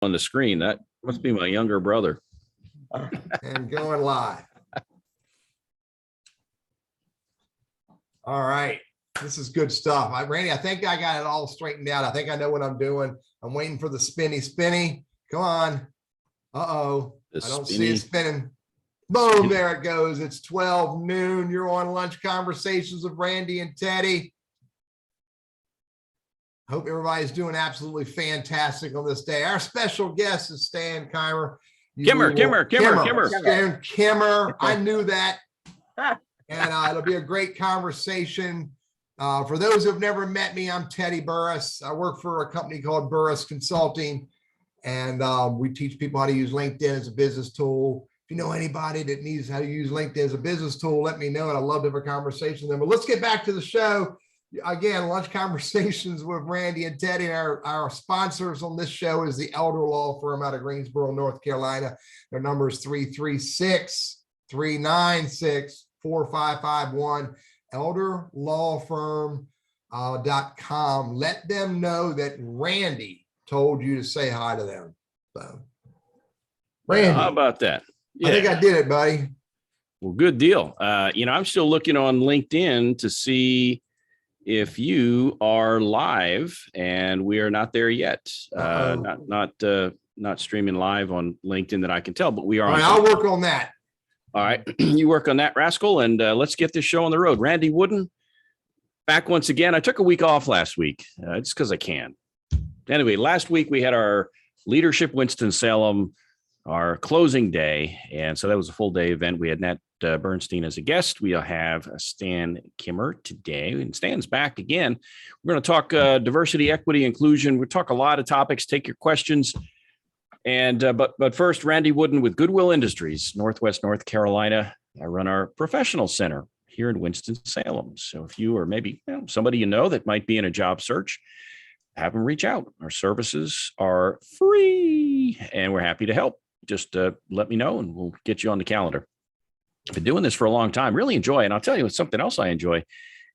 on the screen. That must be my younger brother. And going live. All right. This is good stuff. Randy, I think I got it all straightened out. I think I know what I'm doing. I'm waiting for the spinny. Come on. Uh-oh. I don't see it spinning. Boom, there it goes. It's 12 noon. You're on Lunch Conversations with Randy and Teddy. Hope everybody's doing absolutely fantastic on this day. Our special guest is Stan Kimmer. Kimmer. Stan Kimmer. I knew that. And it'll be a great conversation. For those who've never met me, I'm Teddy Burriss. I work for a company called Burriss Consulting, and we teach people how to use LinkedIn as a business tool. If you know anybody that needs how to use LinkedIn as a business tool, let me know, and I'd love to have a conversation with them. But let's get back to the show. Again, Lunch Conversations with Randy and Teddy. Our sponsors on this show is the Elder Law Firm out of Greensboro, North Carolina. Their number is 336-396-4551. elderlawfirm.com. Let them know that Randy told you to say hi to them. So, Randy, how about that? Yeah. I think I did it, buddy. Well, good deal. I'm still looking on LinkedIn to see if you are live, and we are not there yet. Not streaming live on LinkedIn that I can tell, but we are. All right, I'll work on that. All right, you work on that, rascal, and let's get this show on the road. Randy Wooden, back once again. I took a week off last week, just because I can. Anyway, last week we had our Leadership Winston-Salem, our closing day, and so that was a full day event. We had Nat Bernstein as a guest. We'll have Stan Kimmer today, and Stan's back again. We're going to talk diversity, equity, inclusion. We'll talk a lot of topics. Take your questions. And but first, Randy Wooden with Goodwill Industries, Northwest North Carolina. I run our professional center here in Winston-Salem. So if you or maybe somebody you know that might be in a job search, have them reach out. Our services are free, and we're happy to help. Just let me know, and we'll get you on the calendar. I've been doing this for a long time. Really enjoy it. And I'll tell you something else I enjoy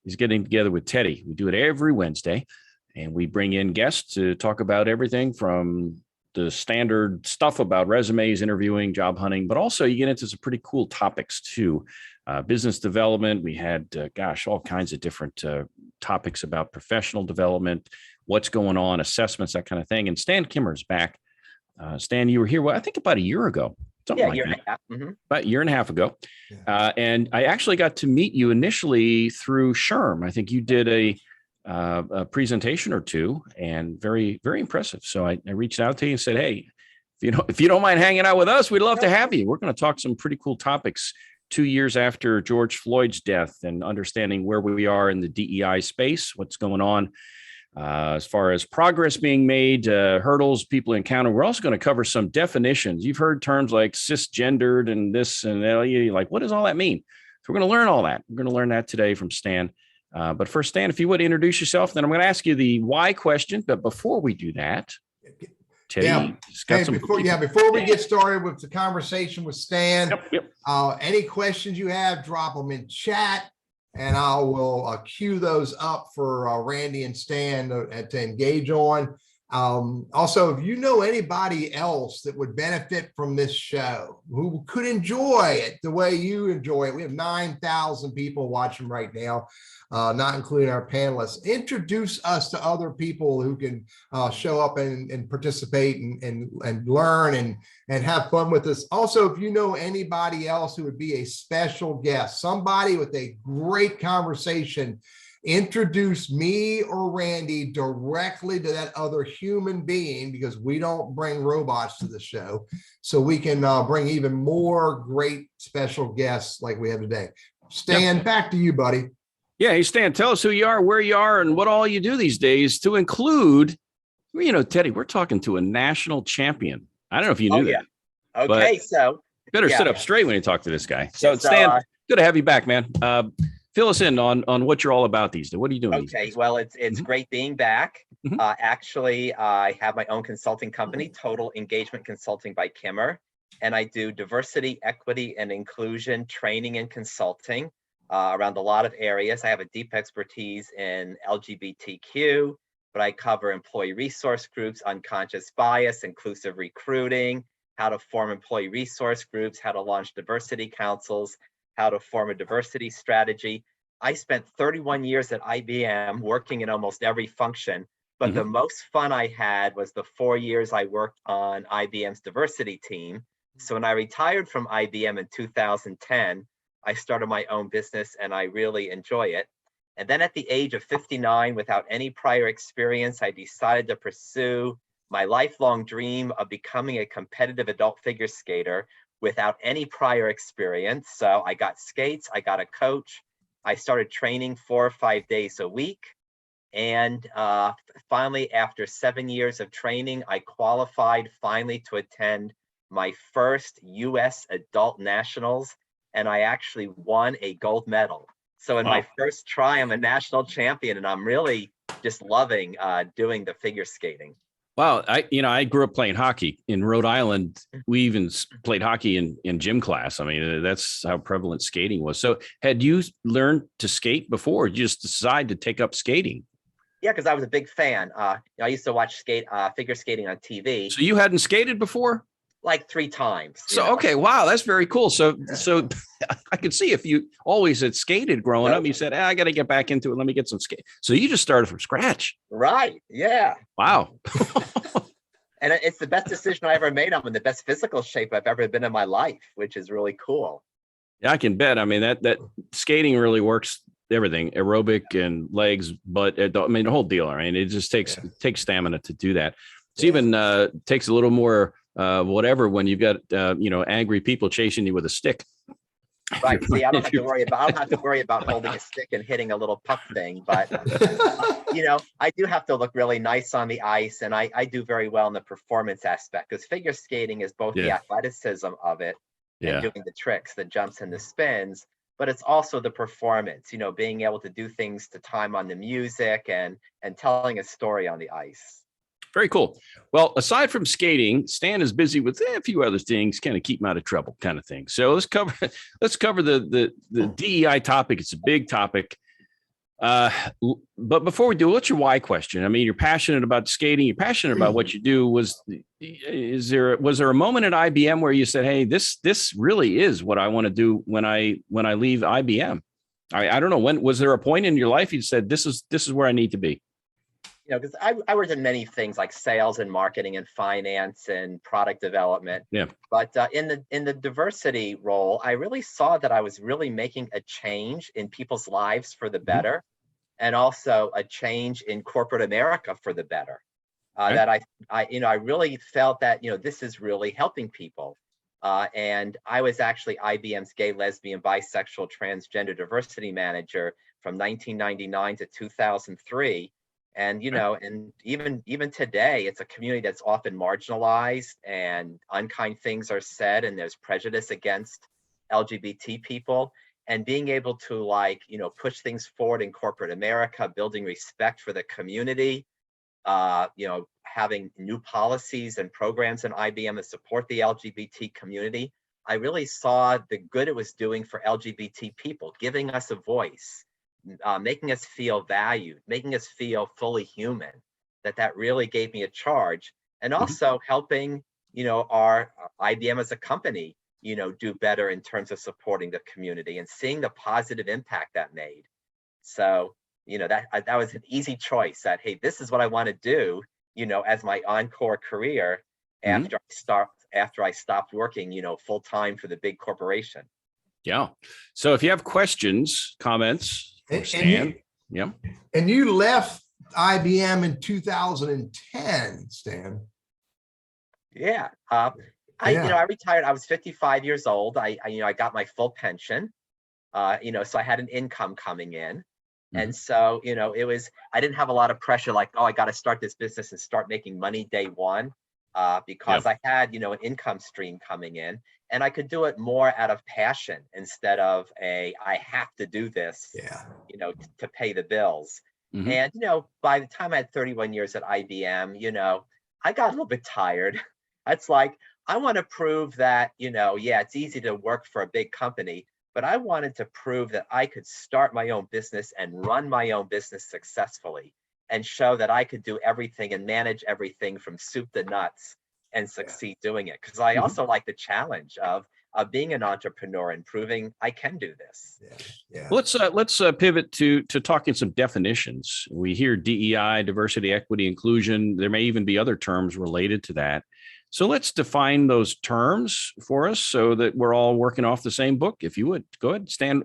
is getting together with Teddy. We do it every Wednesday, and we bring in guests to talk about everything from the standard stuff about resumes, interviewing, job hunting, but also you get into some pretty cool topics too. Business development. We had, all kinds of different topics about professional development, what's going on, assessments, that kind of thing. And Stan Kimmer's back. Stan, you were here, I think about a year ago. Something like that. About a year and a half ago. Yeah. And I actually got to meet you initially through SHRM. I think you did a presentation or two, and very, very impressive. So I reached out to you and said, hey, if you don't mind hanging out with us, we'd love to have you. We're going to talk some pretty cool topics 2 years after George Floyd's death and understanding where we are in the DEI space, what's going on. As far as progress being made, hurdles people encounter. We're also going to cover some definitions. You've heard terms like cisgendered and this and that. You're like, what does all that mean? So we're going to learn all that. We're going to learn that today from Stan. But first, Stan, if you would introduce yourself, then I'm going to ask you the why question. But before we do that, Teddy, before we get started with the conversation with Stan, any questions you have, drop them in chat. And I will queue those up for Randy and Stan to engage on. Also, if you know anybody else that would benefit from this show, who could enjoy it the way you enjoy it, we have 9,000 people watching right now, not including our panelists. Introduce us to other people who can show up and participate and learn and have fun with us. Also, if you know anybody else who would be a special guest, somebody with a great conversation, introduce me or Randy directly to that other human being, because we don't bring robots to the show, so we can bring even more great special guests like we have today. Stan, back to you, buddy. Yeah, hey, Stan, tell us who you are, where you are, and what all you do these days, to include, Teddy, we're talking to a national champion. I don't know if you knew that. Okay, so you better sit up straight when you talk to this guy. So Stan, good to have you back, man. Fill us in on what you're all about these days. What are you doing? Okay, well, it's great being back. Actually, I have my own consulting company, Total Engagement Consulting by Kimmer, and I do diversity, equity, and inclusion training and consulting around a lot of areas. I have a deep expertise in LGBTQ, but I cover employee resource groups, unconscious bias, inclusive recruiting, how to form employee resource groups, how to launch diversity councils, how to form a diversity strategy. I spent 31 years at IBM working in almost every function, but the most fun I had was the 4 years I worked on IBM's diversity team. So when I retired from IBM in 2010, I started my own business and I really enjoy it. And then at the age of 59, without any prior experience, I decided to pursue my lifelong dream of becoming a competitive adult figure skater without any prior experience. So I got skates, I got a coach, I started training 4 or 5 days a week. And finally, after 7 years of training, I qualified finally to attend my first US adult nationals, and I actually won a gold medal. So in my first try, I'm a national champion, and I'm really just loving doing the figure skating. Wow. I grew up playing hockey in Rhode Island. We even played hockey in gym class. I mean, that's how prevalent skating was. So had you learned to skate before, or did you just decide to take up skating? Yeah, because I was a big fan. I used to watch figure skating on TV. So you hadn't skated before? Like 3 times. So, okay. Wow. That's very cool. So I could see if you always had skated growing up, you said, I got to get back into it. Let me get some skate. So you just started from scratch. Right. Yeah. Wow. And it's the best decision I ever made. I'm in the best physical shape I've ever been in my life, which is really cool. Yeah, I can bet. I mean, that skating really works everything, aerobic and legs, but I mean, the whole deal. I mean, it just takes stamina to do that. It's even takes a little more whatever when you've got angry people chasing you with a stick. Right. See, I don't have to worry about holding a stick and hitting a little puck thing, but I do have to look really nice on the ice, and I do very well in the performance aspect, because figure skating is both the athleticism of it and doing the tricks, the jumps and the spins, but it's also the performance, being able to do things to time on the music and telling a story on the ice. Very cool. Well, aside from skating, Stan is busy with a few other things, kind of keep him out of trouble kind of thing. So let's cover the DEI topic. It's a big topic. But before we do, what's your why question? I mean, you're passionate about skating, you're passionate about what you do. Was there a moment at IBM where you said, hey, this really is what I want to do when I leave IBM? I don't know, when was there a point in your life you said, this is where I need to be? Because I worked in many things like sales and marketing and finance and product development. Yeah. But in the diversity role, I really saw that I was really making a change in people's lives for the better, and also a change in corporate America for the better. That I really felt that this is really helping people. And I was actually IBM's gay, lesbian, bisexual, transgender diversity manager from 1999 to 2003. And and even today, it's a community that's often marginalized, and unkind things are said, and there's prejudice against LGBT people. And being able to push things forward in corporate America, building respect for the community, having new policies and programs in IBM to support the LGBT community, I really saw the good it was doing for LGBT people, giving us a voice. Making us feel valued, making us feel fully human, that really gave me a charge. And also helping, our IBM as a company, do better in terms of supporting the community and seeing the positive impact that made. So, that was an easy choice that, hey, this is what I want to do, as my encore career after I stopped working, full time for the big corporation. Yeah. So if you have questions, comments, Stan. And you left IBM in 2010, Stan. Yeah. I retired. I was 55 years old. I got my full pension. So I had an income coming in. And so, I didn't have a lot of pressure like, I got to start this business and start making money day one, because I had, an income stream coming in. And I could do it more out of passion instead of I have to do this, to pay the bills. And, by the time I had 31 years at IBM, I got a little bit tired. It's like, I want to prove that, it's easy to work for a big company, but I wanted to prove that I could start my own business and run my own business successfully. and show that I could do everything and manage everything from soup to nuts and succeed doing it. Because I also like the challenge of being an entrepreneur and proving I can do this. Yeah. Let's pivot to talking some definitions. We hear DEI, diversity, equity, inclusion. There may even be other terms related to that. So let's define those terms for us so that we're all working off the same book. If you would, go ahead, Stan.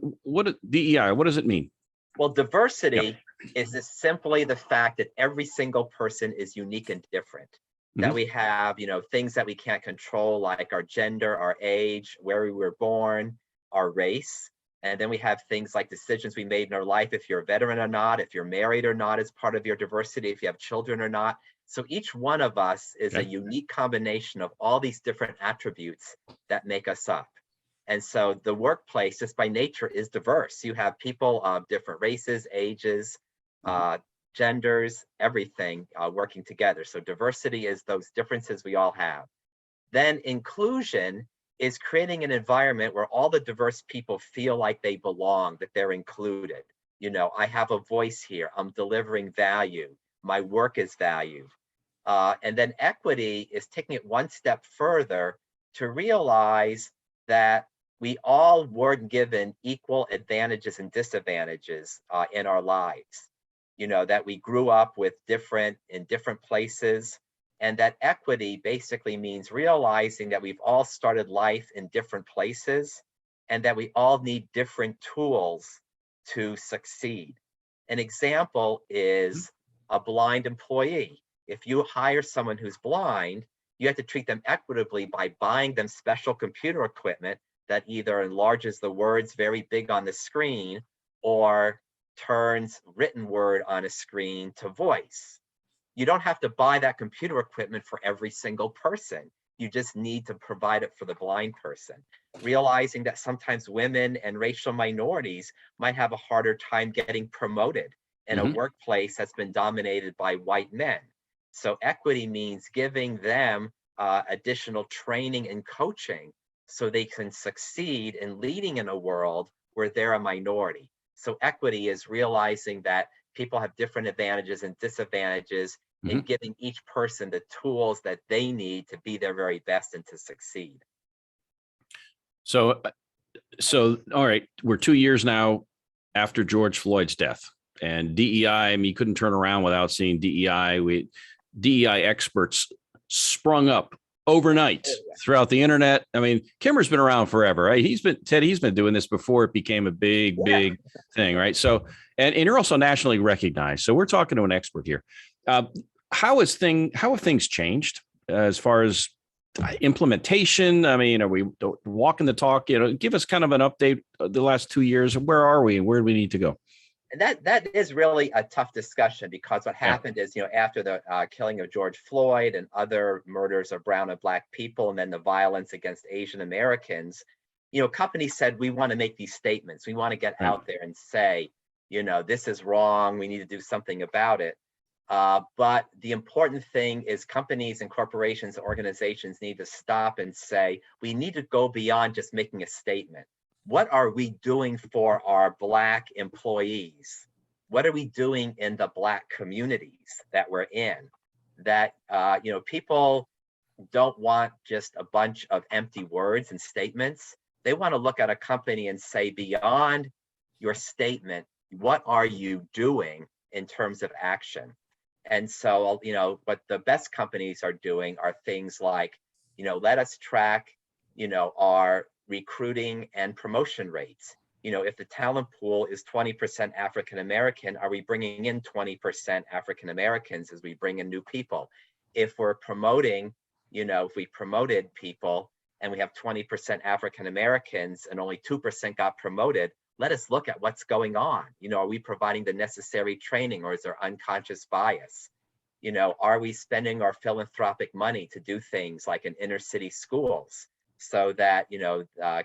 DEI, what does it mean? Well, diversity is just simply the fact that every single person is unique and different. That we have, things that we can't control, like our gender, our age, where we were born, our race. And then we have things like decisions we made in our life, if you're a veteran or not, if you're married or not, as part of your diversity, if you have children or not. So each one of us is a unique combination of all these different attributes that make us up. And so the workplace, just by nature, is diverse. You have people of different races, ages, genders, everything working together. So diversity is those differences we all have. Then inclusion is creating an environment where all the diverse people feel like they belong, that they're included. I have a voice here. I'm delivering value. My work is valued. And then equity is taking it one step further to realize that we all were given equal advantages and disadvantages in our lives. That we grew up with in different places, and that equity basically means realizing that we've all started life in different places and that we all need different tools to succeed. An example is a blind employee. If you hire someone who's blind, you have to treat them equitably by buying them special computer equipment that either enlarges the words very big on the screen or turns written word on a screen to voice. You don't have to buy that computer equipment for every single person. You just need to provide it for the blind person. Realizing that sometimes women and racial minorities might have a harder time getting promoted in a workplace that's been dominated by white men. So equity means giving them additional training and coaching so they can succeed in leading in a world where they're a minority. So equity is realizing that people have different advantages and disadvantages and giving each person the tools that they need to be their very best and to succeed. So all right, we're 2 years now after George Floyd's death, and DEI, you couldn't turn around without seeing DEI. DEI experts sprung up overnight throughout the internet. Kimmer's been around forever, right? He's been doing this before it became a big thing, right? So, and you're also nationally recognized. So we're talking to an expert here. How have things changed as far as implementation? Are we walking the talk? Give us kind of an update of the last 2 years. Where are we and where do we need to go? And that is really a tough discussion, because what happened is, after the killing of George Floyd and other murders of brown and black people, and then the violence against Asian Americans, companies said, we want to make these statements. We want to get out there and say, this is wrong. We need to do something about it. But the important thing is companies and corporations and organizations need to stop and say, we need to go beyond just making a statement. What are we doing for our Black employees? What are we doing in the Black communities that we're in? That, people don't want just a bunch of empty words and statements. They want to look at a company and say, beyond your statement, what are you doing in terms of action? And so, what the best companies are doing are things like, let us track, our recruiting and promotion rates. If the talent pool is 20% African American, are we bringing in 20% African Americans as we bring in new people? If we're promoting, if we promoted people and we have 20% African Americans and only 2% got promoted, let us look at what's going on. Are we providing the necessary training, or is there unconscious bias? Are we spending our philanthropic money to do things like in inner city schools so that,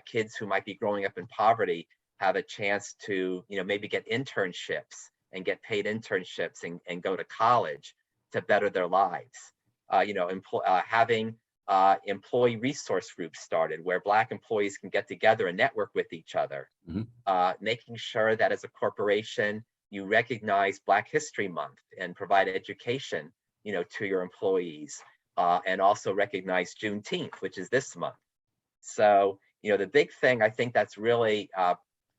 kids who might be growing up in poverty have a chance to, maybe get internships and get paid internships and go to college to better their lives? Having employee resource groups started where Black employees can get together and network with each other. Making sure that as a corporation, you recognize Black History Month and provide education, to your employees, and also recognize Juneteenth, which is this month. So, the big thing I think that's really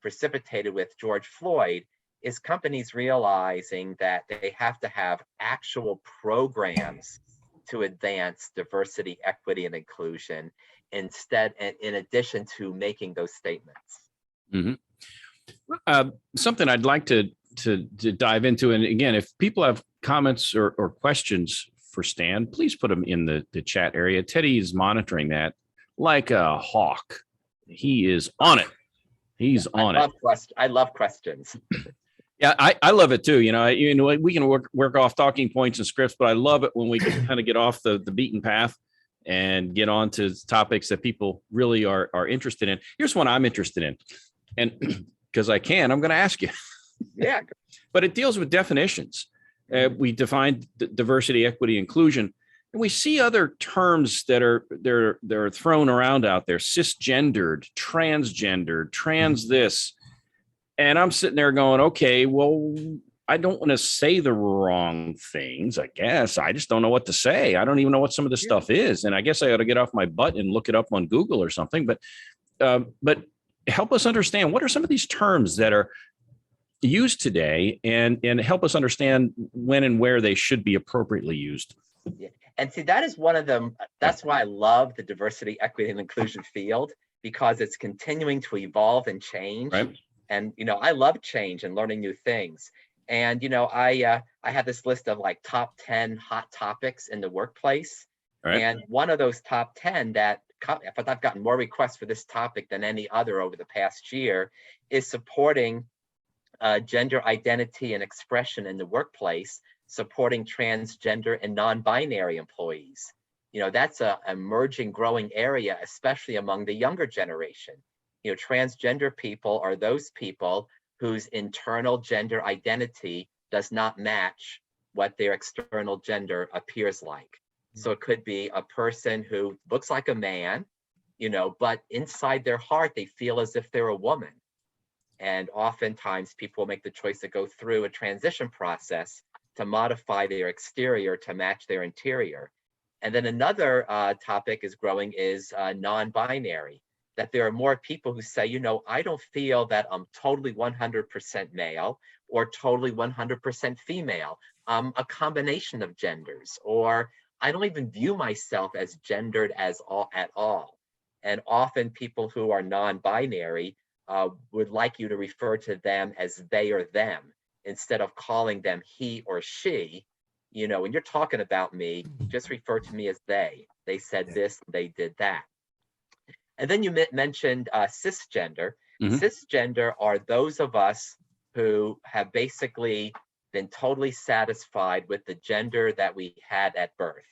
precipitated with George Floyd is companies realizing that they have to have actual programs to advance diversity, equity, and inclusion in addition to making those statements. Mm-hmm. Something I'd like to dive into, and again, if people have comments or questions for Stan, please put them in the chat area. Teddy is monitoring that like a hawk. He is on it. He's on it. I love questions. Yeah, I love it too. We can work off talking points and scripts, but I love it when we can kind of get off the beaten path and get on to topics that people really are interested in. Here's one I'm interested in. And because I'm going to ask you. Yeah. But it deals with definitions. We defined diversity, equity, inclusion, and we see other terms that are thrown around out there: cisgendered, transgender, trans this. And I'm sitting there going, okay, well, I don't want to say the wrong things, I guess. I just don't know what to say. I don't even know what some of this stuff is. And I guess I ought to get off my butt and look it up on Google or something. But help us understand, what are some of these terms that are used today, and help us understand when and where they should be appropriately used. Yeah. And see, that is one of them. That's why I love the diversity, equity, and inclusion field, because it's continuing to evolve and change. Right. And, I love change and learning new things. And, I have this list of like top 10 hot topics in the workplace. Right. And one of those top 10 that I've gotten more requests for this topic than any other over the past year is supporting gender identity and expression in the workplace, supporting transgender and non-binary employees. That's an emerging, growing area, especially among the younger generation. Transgender people are those people whose internal gender identity does not match what their external gender appears like. So it could be a person who looks like a man, but inside their heart, they feel as if they're a woman. And oftentimes people make the choice to go through a transition process to modify their exterior to match their interior. And then another topic is growing is non-binary, that there are more people who say, I don't feel that I'm totally 100% male or totally 100% female. I'm a combination of genders, or I don't even view myself as gendered at all. And often people who are non-binary would like you to refer to them as they or them instead of calling them he or she. When you're talking about me, just refer to me as they. They said this, they did that. And then you mentioned cisgender. Mm-hmm. Cisgender are those of us who have basically been totally satisfied with the gender that we had at birth.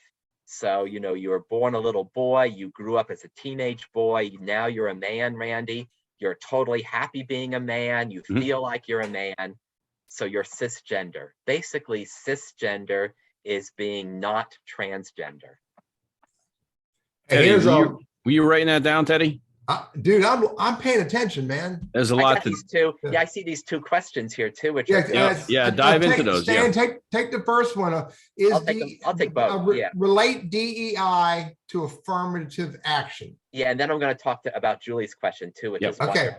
So, you were born a little boy, you grew up as a teenage boy, now you're a man, Randy. You're totally happy being a man, you feel like you're a man, so you're cisgender. Basically, cisgender is being not transgender. Teddy, were you writing that down, Teddy? Dude, I'm paying attention, man. There's a lot. These two. Yeah, I see these two questions here too, which dive into those. Stan, take the first one. I'll take both. Relate DEI to affirmative action. Yeah, and then I'm going to talk about Julie's question too, which is okay.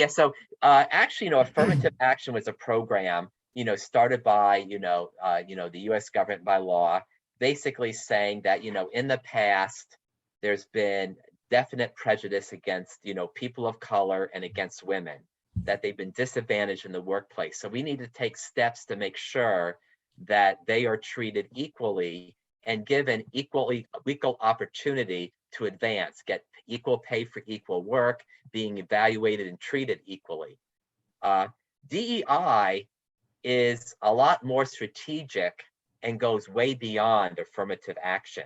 So actually, affirmative action was a program, started by the U.S. government by law, basically saying that in the past there's been definite prejudice against, people of color and against women, that they've been disadvantaged in the workplace. So we need to take steps to make sure that they are treated equally and given equal opportunity to advance, get equal pay for equal work, being evaluated and treated equally. DEI is a lot more strategic and goes way beyond affirmative action.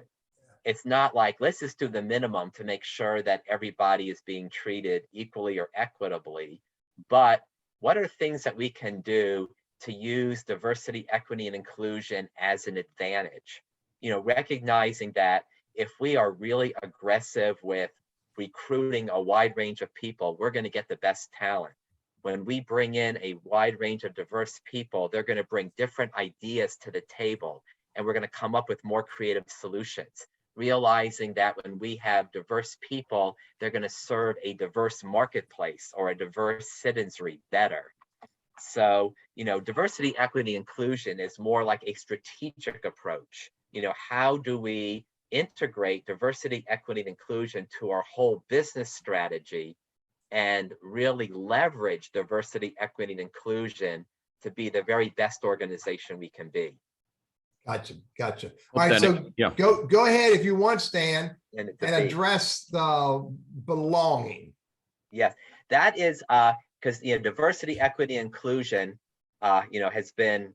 It's not like, let's just do the minimum to make sure that everybody is being treated equally or equitably, but what are things that we can do to use diversity, equity, and inclusion as an advantage? Recognizing that if we are really aggressive with recruiting a wide range of people, we're going to get the best talent. when we bring in a wide range of diverse people, they're going to bring different ideas to the table, and we're going to come up with more creative solutions, realizing that when we have diverse people, they're going to serve a diverse marketplace or a diverse citizenry better. So, diversity, equity, inclusion is more like a strategic approach. How do we integrate diversity, equity, and inclusion to our whole business strategy and really leverage diversity, equity, and inclusion to be the very best organization we can be. Gotcha. All right, so go ahead if you want, Stan, and address the belonging. Yes, that is because diversity, equity, inclusion, has been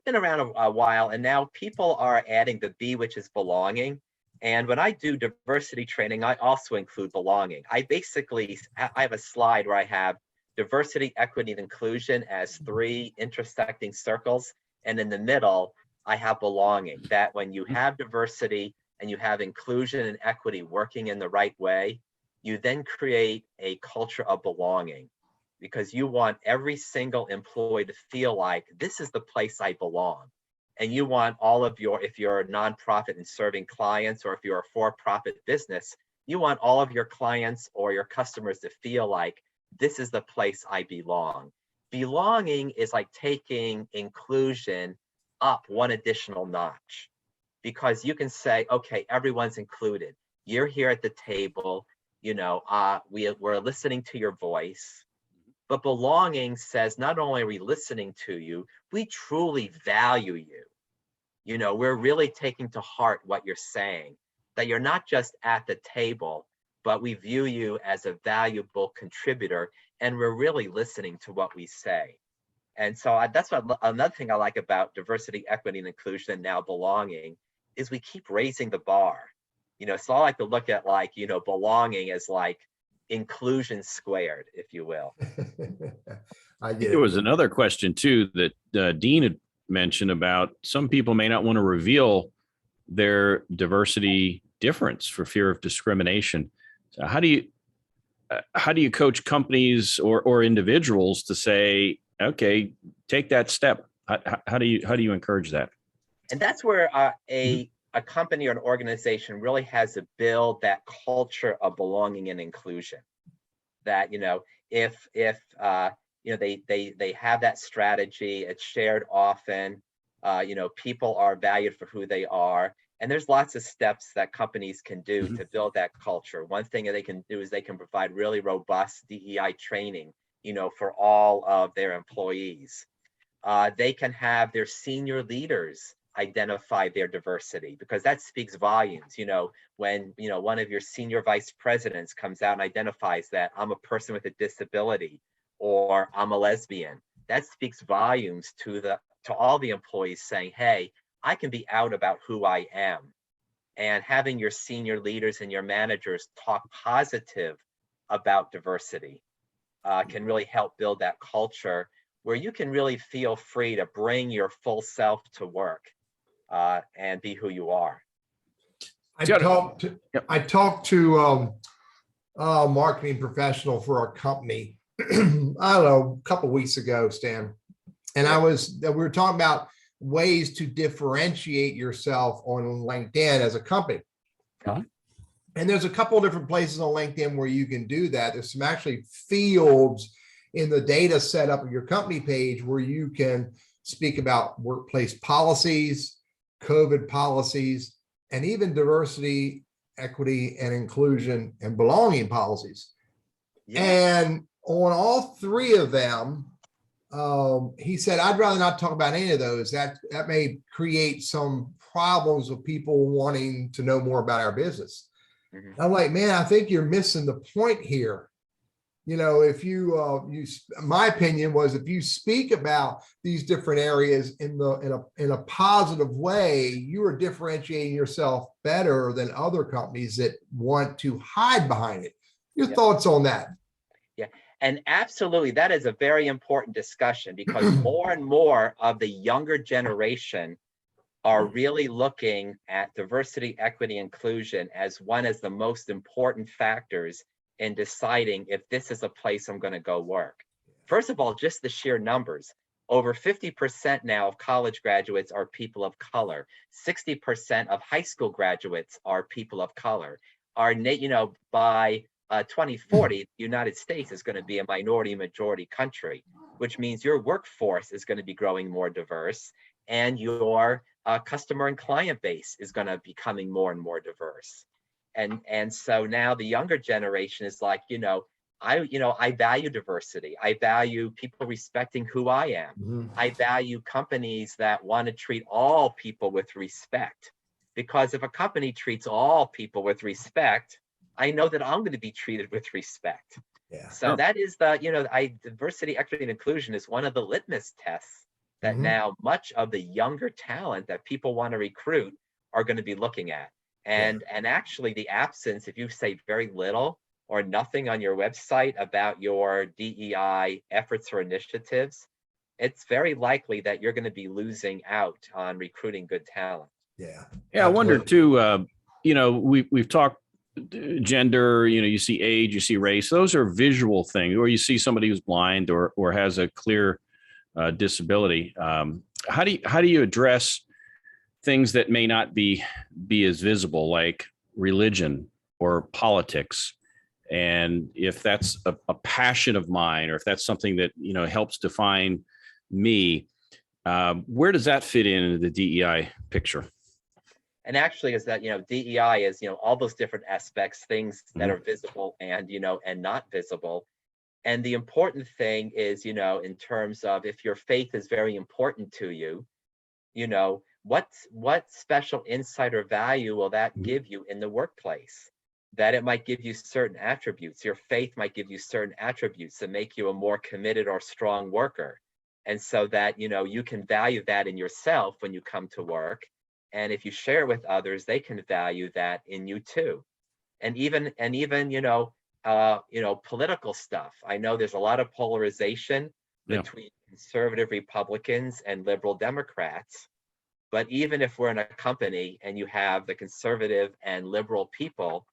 around a while, and now people are adding the B, which is belonging. And when I do diversity training, I also include belonging. I have a slide where I have diversity, equity, and inclusion as 3 intersecting circles, and in the middle, I have belonging. That when you have diversity and you have inclusion and equity working in the right way, you then create a culture of belonging, because you want every single employee to feel like this is the place I belong. And you want all of if you're a nonprofit and serving clients, or if you're a for-profit business, you want all of your clients or your customers to feel like this is the place I belong. Belonging is like taking inclusion up one additional notch, because you can say, okay, everyone's included. You're here at the table, we're listening to your voice. But belonging says, not only are we listening to you, we truly value you. We're really taking to heart what you're saying, that you're not just at the table, but we view you as a valuable contributor, and we're really listening to what we say. And so that's another thing I like about diversity, equity, and inclusion, and now belonging, is we keep raising the bar. So I like to look at belonging as like inclusion squared, if you will. I get it. There was another question too that Dean had mentioned about some people may not want to reveal their diversity difference for fear of discrimination. So how do you coach companies or individuals to say, okay, take that step? How do you encourage that? And that's where a company or an organization really has to build that culture of belonging and inclusion. That if they have that strategy, it's shared often. People are valued for who they are, and there's lots of steps that companies can do to build that culture. One thing that they can do is they can provide really robust DEI training, for all of their employees. They can have their senior leaders identify their diversity, because that speaks volumes. When one of your senior vice presidents comes out and identifies that I'm a person with a disability, or I'm a lesbian, that speaks volumes to all the employees, saying, hey, I can be out about who I am. And having your senior leaders and your managers talk positive about diversity can really help build that culture where you can really feel free to bring your full self to work and be who you are. I talked to a marketing professional for our company, I don't know, a couple of weeks ago, Stan, and we were talking about ways to differentiate yourself on LinkedIn as a company. And there's a couple of different places on LinkedIn where you can do that. There's some actually fields in the data setup of your company page where you can speak about workplace policies, COVID policies, and even diversity, equity, and inclusion and belonging policies. And on all 3 of them, he said, I'd rather not talk about any of those. That may create some problems with people wanting to know more about our business. I'm like, man, I think you're missing the point here. If my opinion was, if you speak about these different areas in a positive way, you are differentiating yourself better than other companies that want to hide behind it. Your thoughts on that? Yeah, and absolutely, that is a very important discussion, because more and more of the younger generation are really looking at diversity, equity, inclusion as one of the most important factors in deciding if this is a place I'm going to go work. First of all, just the sheer numbers. Over 50% now of college graduates are people of color. 60% of high school graduates are people of color. By 2040, the United States is going to be a minority majority country, which means your workforce is going to be growing more diverse, and your customer and client base is going to be becoming more and more diverse. And so now the younger generation is like, I value diversity. I value people respecting who I am. I value companies that want to treat all people with respect, because if a company treats all people with respect, I know that I'm going to be treated with respect. Yeah. So that is diversity, equity, and inclusion is one of the litmus tests that now much of the younger talent that people want to recruit are going to be looking at. And actually the absence, if you say very little or nothing on your website about your DEI efforts or initiatives, it's very likely that you're going to be losing out on recruiting good talent. Yeah. Yeah. I wonder too, we've talked gender, you see age, you see race, those are visual things, or you see somebody who's blind or has a clear disability. How do you address things that may not be as visible, like religion or politics? And if that's a passion of mine, or if that's something that, helps define me, where does that fit into the DEI picture? And actually is that, DEI is, all those different aspects, things that are visible and, and not visible. And the important thing is, in terms of if your faith is very important to you, what special insight or value will that give you in the workplace? That it might give you certain attributes. Your faith might give you certain attributes that make you a more committed or strong worker. And so that, you can value that in yourself when you come to work. And if you share it with others, they can value that in you too. And even political stuff. I know there's a lot of polarization between conservative Republicans and liberal Democrats. But even if we're in a company and you have the conservative and liberal people,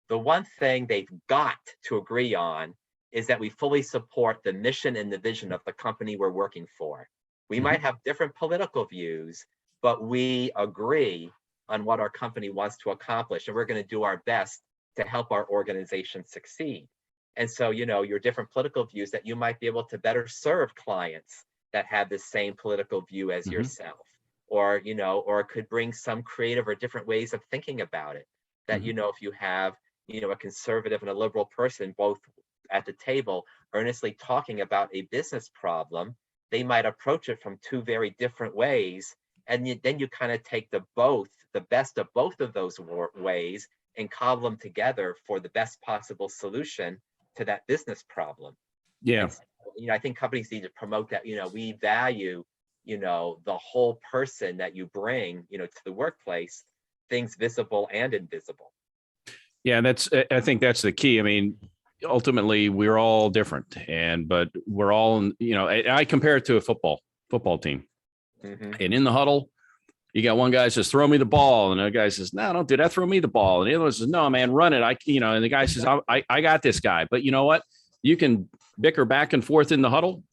the one thing they've got to agree on is that we fully support the mission and the vision of the company we're working for. We might have different political views, but we agree on what our company wants to accomplish, and we're going to do our best to help our organization succeed. And so, your different political views, that you might be able to better serve clients that have the same political view as yourself, or it could bring some creative or different ways of thinking about it. That, if you have, a conservative and a liberal person both at the table earnestly talking about a business problem, they might approach it from two very different ways. And then you kind of take the best of both of those ways and cobble them together for the best possible solution to that business problem. Yeah. So, I think companies need to promote that, we value, the whole person that you bring, to the workplace, things visible and invisible. Yeah, I think that's the key. I mean, ultimately we're all different, but we're all, I compare it to a football team. And in the huddle, you got one guy says, throw me the ball. And the guy says, no, don't do that. Throw me the ball. And the other one says, no, man, run it. And the guy says, I got this guy. But you know what? You can bicker back and forth in the huddle.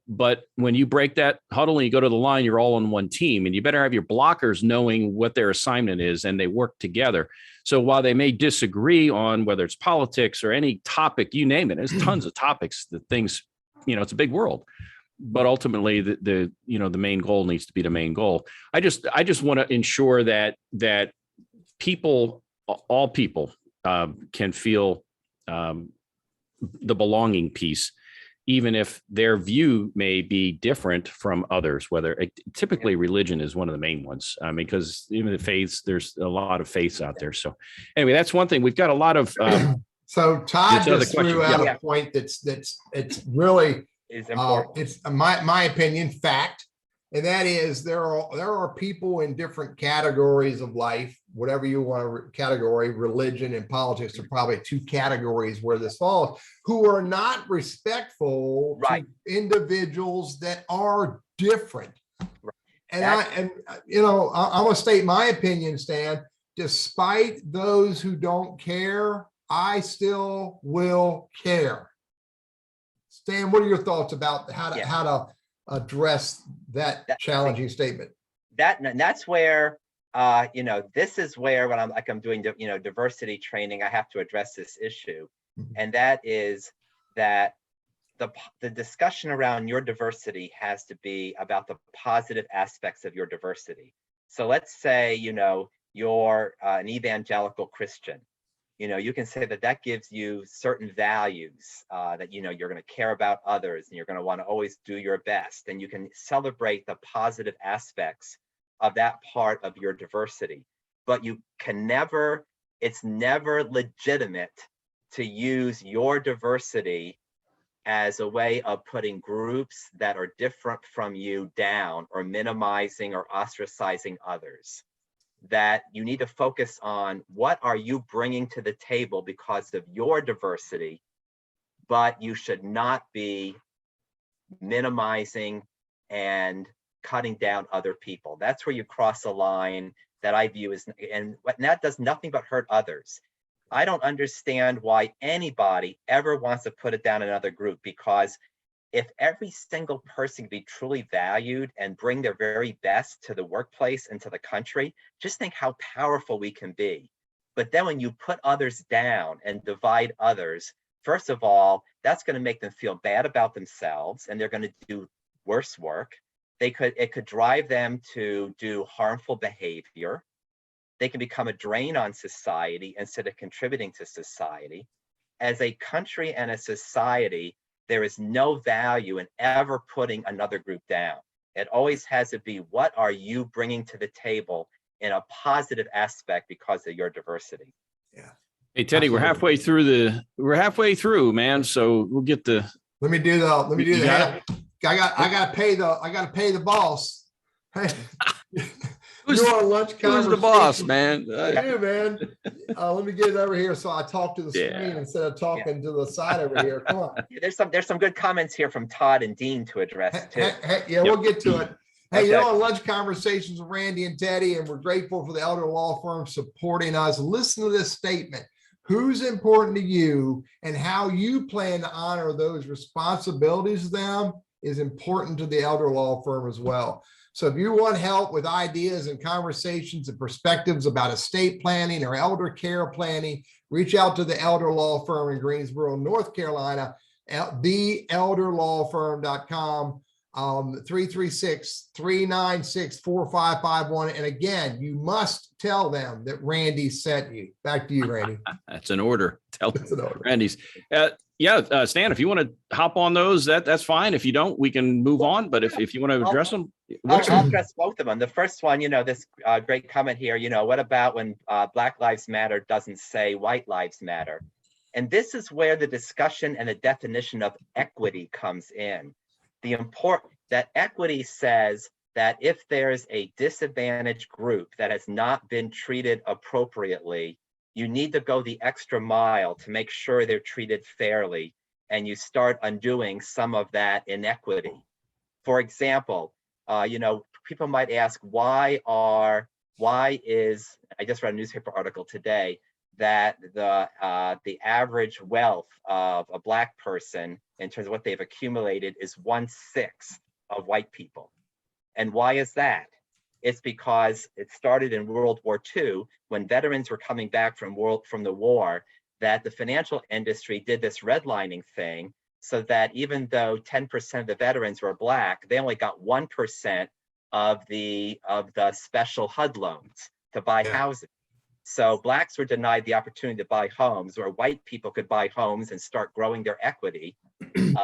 But when you break that huddle and you go to the line, you're all on one team, and you better have your blockers knowing what their assignment is, and they work together. So while they may disagree on whether it's politics or any topic, you name it, there's tons of topics, the things, it's a big world. But ultimately, the main goal needs to be the main goal. I just want to ensure that people, all people, can feel the belonging piece, even if their view may be different from others. Typically religion is one of the main ones, because even the faiths, there's a lot of faiths out there. So anyway, that's one thing. We've got a lot of. So Todd just threw out a point that's really. Is important. It's my opinion, fact, and that is there are people in different categories of life, whatever you want to category. Religion and politics are probably two categories where this falls, who are not respectful to individuals that are different. And I'm gonna state my opinion, Stan. Despite those who don't care, I still will care. Stan, what are your thoughts about how to, Yeah. how to address that challenging statement? That's where, this is where when I'm doing, diversity training, I have to address this issue. And that is that the discussion around your diversity has to be about the positive aspects of your diversity. So let's say, you're an evangelical Christian. You can say that gives you certain values, that, you're going to care about others and you're going to want to always do your best. And you can celebrate the positive aspects of that part of your diversity. But you can never, it's never legitimate to use your diversity as a way of putting groups that are different from you down or minimizing or ostracizing others. That you need to focus on what are you bringing to the table because of your diversity, but you should not be minimizing and cutting down other people. That's where you cross a line that I view as, and that does nothing but hurt others. I don't understand why anybody ever wants to put it down another group, because if every single person can be truly valued and bring their very best to the workplace and to the country, just think how powerful we can be. But then when you put others down and divide others, first of all, that's going to make them feel bad about themselves and they're going to do worse work. It could drive them to do harmful behavior. They can become a drain on society instead of contributing to society. As a country and a society, there is no value in ever putting another group down. It always has to be, what are you bringing to the table in a positive aspect because of your diversity? Yeah. Hey, Teddy, we're halfway through, man. So we'll get the. Let me do the. You got it? I got to pay the boss. Hey. Who's the boss, man? I do, man. Let me get it over here so I talk to the screen instead of talking to the side over here. Come on. There's some good comments here from Todd and Dean to address too. We'll get to it. Hey, you're on Lunch Conversations with Randy and Teddy, and we're grateful for the elder law firm supporting us. Listen to this statement. Who's important to you and how you plan to honor those responsibilities to them is important to the elder law firm as well. So if you want help with ideas and conversations and perspectives about estate planning or elder care planning, reach out to the elder law firm in Greensboro, North Carolina, theelderlawfirm.com, 336-396-4551. And again, you must tell them that Randy sent you. Back to you, Randy. That's an order. Tell them an order. Randy's. Stan, if you want to hop on those, that's fine. If you don't, we can move on. But if you want to address them, I'll address both of them. The first one, this great comment here, what about when Black Lives Matter doesn't say White Lives Matter? And this is where the discussion and the definition of equity comes in. That equity says that if there's a disadvantaged group that has not been treated appropriately, you need to go the extra mile to make sure they're treated fairly, and you start undoing some of that inequity. For example, people might ask, why is, I just read a newspaper article today that the average wealth of a Black person in terms of what they've accumulated is 1/6 of white people. And why is that? It's because it started in World War II when veterans were coming back from the war, that the financial industry did this redlining thing so that even though 10% of the veterans were Black, they only got 1% of the special HUD loans to buy housing. So Blacks were denied the opportunity to buy homes, or white people could buy homes and start growing their equity. And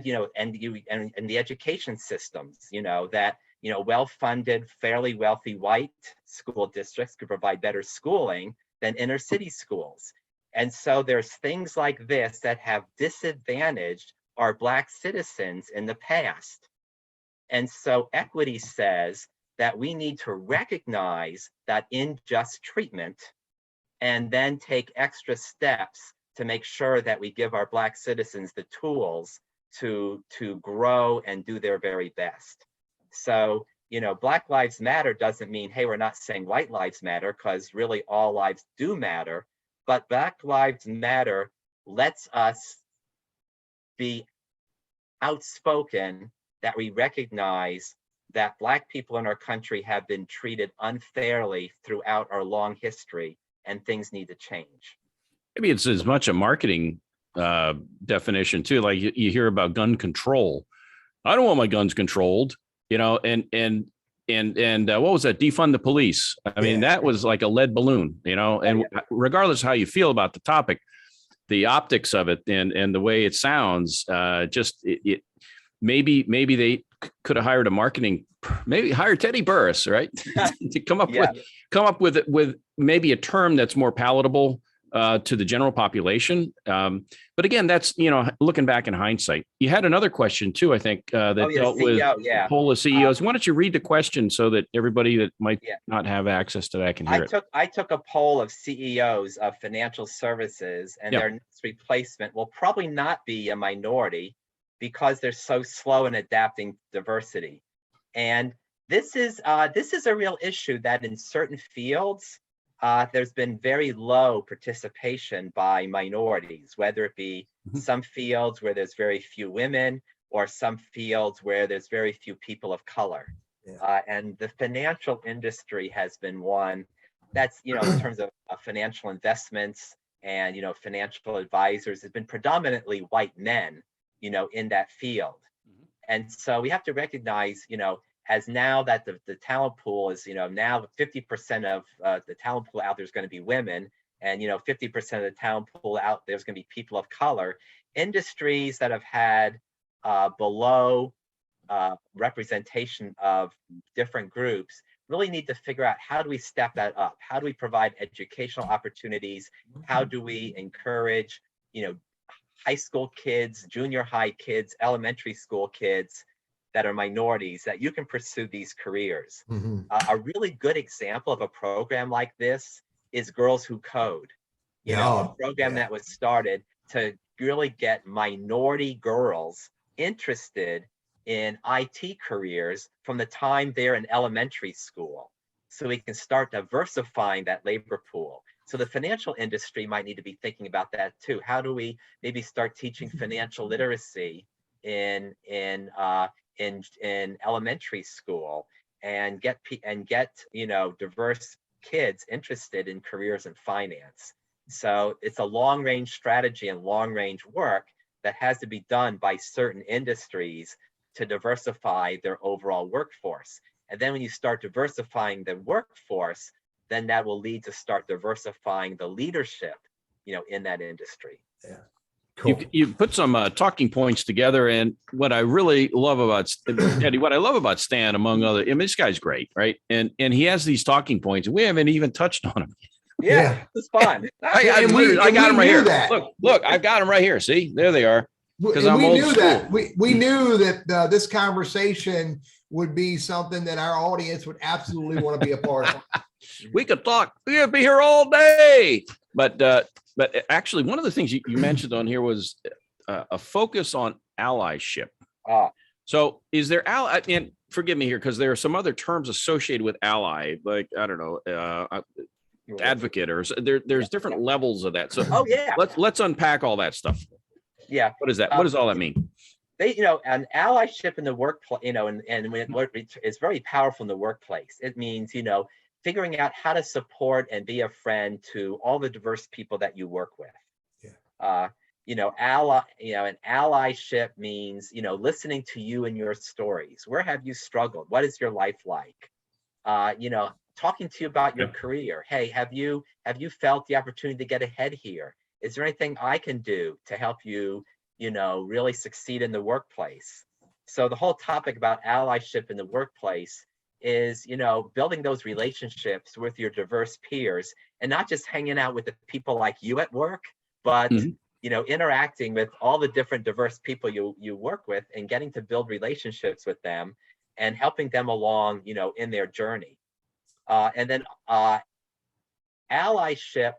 the education systems, that well-funded, fairly wealthy white school districts could provide better schooling than inner city schools. And so there's things like this that have disadvantaged our Black citizens in the past. And so equity says that we need to recognize that unjust treatment and then take extra steps to make sure that we give our Black citizens the tools to grow and do their very best. So, Black Lives Matter doesn't mean, hey, we're not saying white lives matter, because really all lives do matter. But Black Lives Matter lets us be outspoken that we recognize that Black people in our country have been treated unfairly throughout our long history, and things need to change. Maybe it's as much a marketing definition too. Like you hear about gun control. I don't want my guns controlled, you know, and what was that? Defund the police. I mean, that was like a lead balloon, you know, and regardless of how you feel about the topic, the optics of it and the way it sounds, maybe they could have hired a marketing, maybe hire Teddy Burriss, right? To come up with maybe a term that's more palatable to the general population. But again, that's, you know, looking back in hindsight. You had another question too, I think, that dealt with the poll of CEOs. Why don't you read the question so that everybody that might not have access to that can hear it? I took a poll of CEOs of financial services, and their next replacement will probably not be a minority because they're so slow in adapting diversity. And this is a real issue that in certain fields, there's been very low participation by minorities, whether it be some fields where there's very few women or some fields where there's very few people of color. And the financial industry has been one that's, you know, in terms of financial investments and, you know, financial advisors, has been predominantly white men, you know, in that field. And so we have to recognize, you know, as now that the talent pool is, you know, now 50% of the talent pool out there is going to be women, and, you know, 50% of the talent pool out there is going to be people of color. Industries that have had below representation of different groups really need to figure out, how do we step that up? How do we provide educational opportunities? How do we encourage, you know, high school kids, junior high kids, elementary school kids that are minorities, that you can pursue these careers. A really good example of a program like this is Girls Who Code. You know, a program that was started to really get minority girls interested in IT careers from the time they're in elementary school, so we can start diversifying that labor pool. So the financial industry might need to be thinking about that too. How do we maybe start teaching financial literacy in elementary school, and get you know, diverse kids interested in careers in finance? So it's a long range strategy and long range work that has to be done by certain industries to diversify their overall workforce. And then when you start diversifying the workforce, then that will lead to start diversifying the leadership, you know, in that industry. Cool. You put some talking points together, and what I really love about Eddie, what I love about Stan, among other, I mean, this guy's great, right? And he has these talking points, and we haven't even touched on them. It's fun. I got them right here. Look, I've got them right here. See, there they are. Because I'm old school. That we knew that this conversation would be something that our audience would absolutely want to be a part of. We could talk. We could be here all day. But actually, one of the things you mentioned on here was a focus on allyship. So is there and forgive me here, because there are some other terms associated with ally, like, I don't know, advocate, or there's different levels of that. So let's unpack all that stuff. What is that? What does all that mean? You know, an allyship in the workplace, you know, and it's very powerful in the workplace. It means, you know, figuring out how to support and be a friend to all the diverse people that you work with. You know, an allyship means, you know, listening to you and your stories. Where have you struggled? What is your life like? You know, talking to you about your career. Hey, have you felt the opportunity to get ahead here? Is there anything I can do to help you, you know, really succeed in the workplace? So the whole topic about allyship in the workplace is, you know, building those relationships with your diverse peers, and not just hanging out with the people like you at work, but, you know, interacting with all the different diverse people you work with, and getting to build relationships with them and helping them along, you know, in their journey. And then allyship,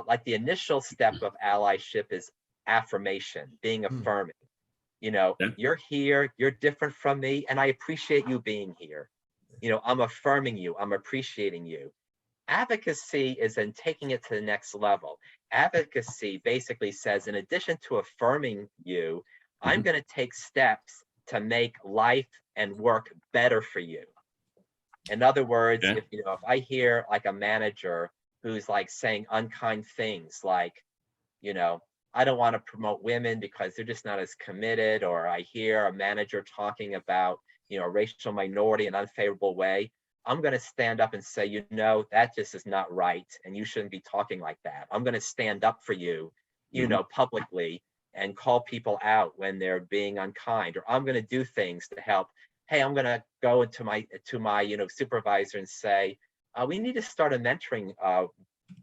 like the initial step of allyship is affirmation, being affirming. You know, you're here, you're different from me, and I appreciate you being here. You know, I'm affirming you, I'm appreciating you. Advocacy is then taking it to the next level. Advocacy basically says, in addition to affirming you, I'm going to take steps to make life and work better for you. In other words, Okay. if I hear like a manager who's like saying unkind things like, I don't want to promote women because they're just not as committed, or I hear a manager talking about, a racial minority in an unfavorable way, I'm going to stand up and say, that just is not right. And you shouldn't be talking like that. I'm going to stand up for you, publicly, and call people out when they're being unkind, or I'm going to do things to help. Hey, I'm going to go to my supervisor and say, we need to start a mentoring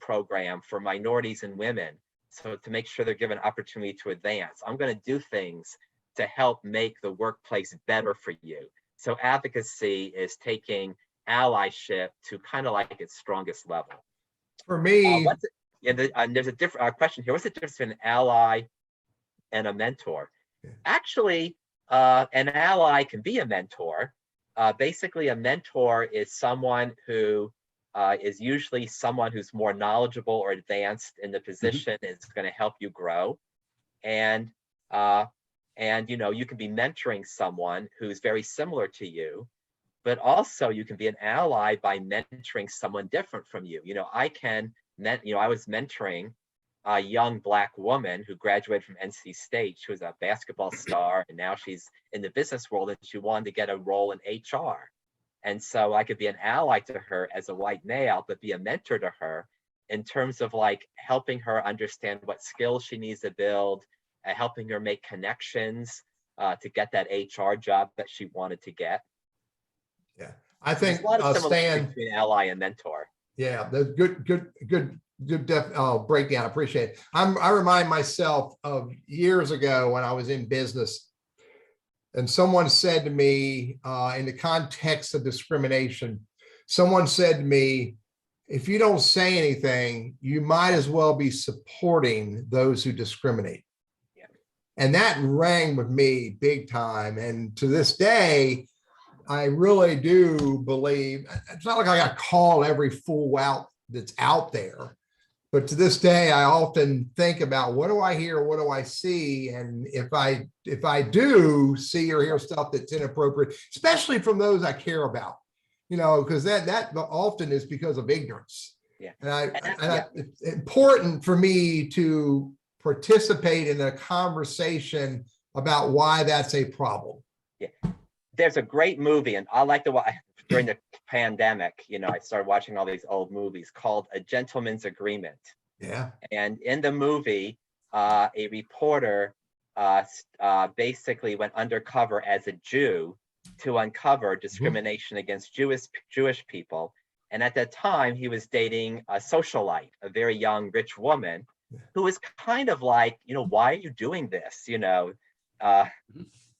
program for minorities and women, so to make sure they're given opportunity to advance. I'm going to do things to help make the workplace better for you. So advocacy is taking allyship to kind of like its strongest level. For me, there's a different question here. What's the difference between an ally and a mentor? Actually, an ally can be a mentor. Basically, a mentor is someone who is usually someone who's more knowledgeable or advanced in the position, is going to help you grow. And you can be mentoring someone who's very similar to you, but also you can be an ally by mentoring someone different from you. I was mentoring a young Black woman who graduated from NC State. She was a basketball star, and now she's in the business world, and she wanted to get a role in HR. And so I could be an ally to her as a white male, but be a mentor to her in terms of like helping her understand what skills she needs to build, helping her make connections to get that HR job that she wanted to get. Yeah, I think a lot of Stan, between ally and mentor. Yeah, that's good breakdown. Appreciate it. I remind myself of years ago when I was in business, and someone said to me, in the context of discrimination, someone said to me, if you don't say anything, you might as well be supporting those who discriminate. Yeah. And that rang with me big time. And to this day, I really do believe, it's not like I got called every fool out that's out there, but to this day, I often think about, what do I hear? What do I see? And if I do see or hear stuff that's inappropriate, especially from those I care about, because that often is because of ignorance. Yeah. And it's important for me to participate in a conversation about why that's a problem. Yeah. There's a great movie, and I like to watch during the pandemic. I started watching all these old movies called A Gentleman's Agreement. Yeah. And in the movie, a reporter basically went undercover as a Jew to uncover discrimination against Jewish people. And at that time, he was dating a socialite, a very young, rich woman, who was kind of like, why are you doing this?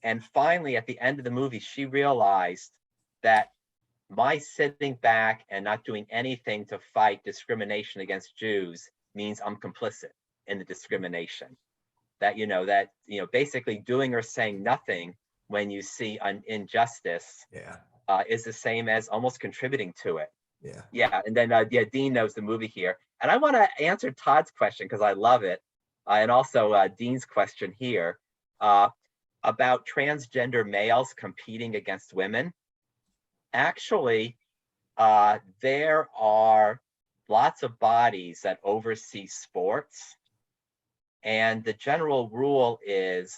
And finally, at the end of the movie, she realized that my sitting back and not doing anything to fight discrimination against Jews means I'm complicit in the discrimination. That, basically doing or saying nothing when you see an injustice is the same as almost contributing to it. Yeah. Yeah. And then, Dean knows the movie here. And I want to answer Todd's question because I love it. And also Dean's question here. About transgender males competing against women. Actually, there are lots of bodies that oversee sports. And the general rule is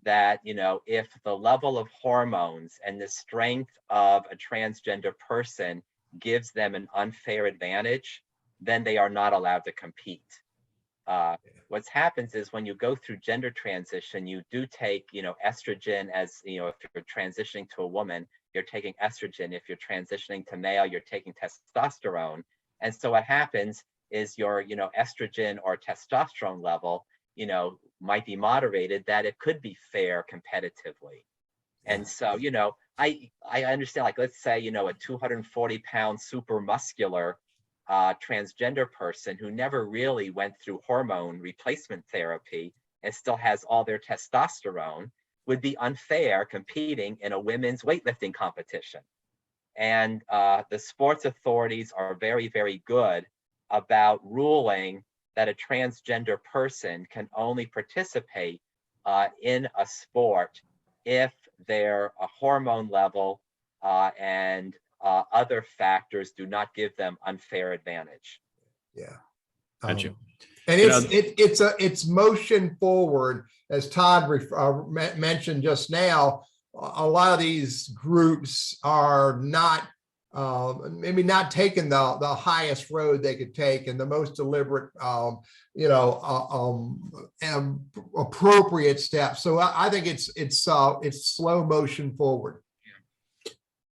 that, if the level of hormones and the strength of a transgender person gives them an unfair advantage, then they are not allowed to compete. What happens is when you go through gender transition, you do take, estrogen as, if you're transitioning to a woman, you're taking estrogen. If you're transitioning to male, you're taking testosterone. And so what happens is your, estrogen or testosterone level, might be moderated, that it could be fair competitively. And so, I understand, like, let's say, a 240-pound super muscular transgender person who never really went through hormone replacement therapy and still has all their testosterone would be unfair competing in a women's weightlifting competition. And the sports authorities are very, very good about ruling that a transgender person can only participate in a sport if their hormone level and other factors do not give them unfair advantage. Yeah. Gotcha. And it's motion forward, as Todd mentioned just now. A lot of these groups are not maybe not taking the highest road they could take and the most deliberate, appropriate steps. So I think it's slow motion forward.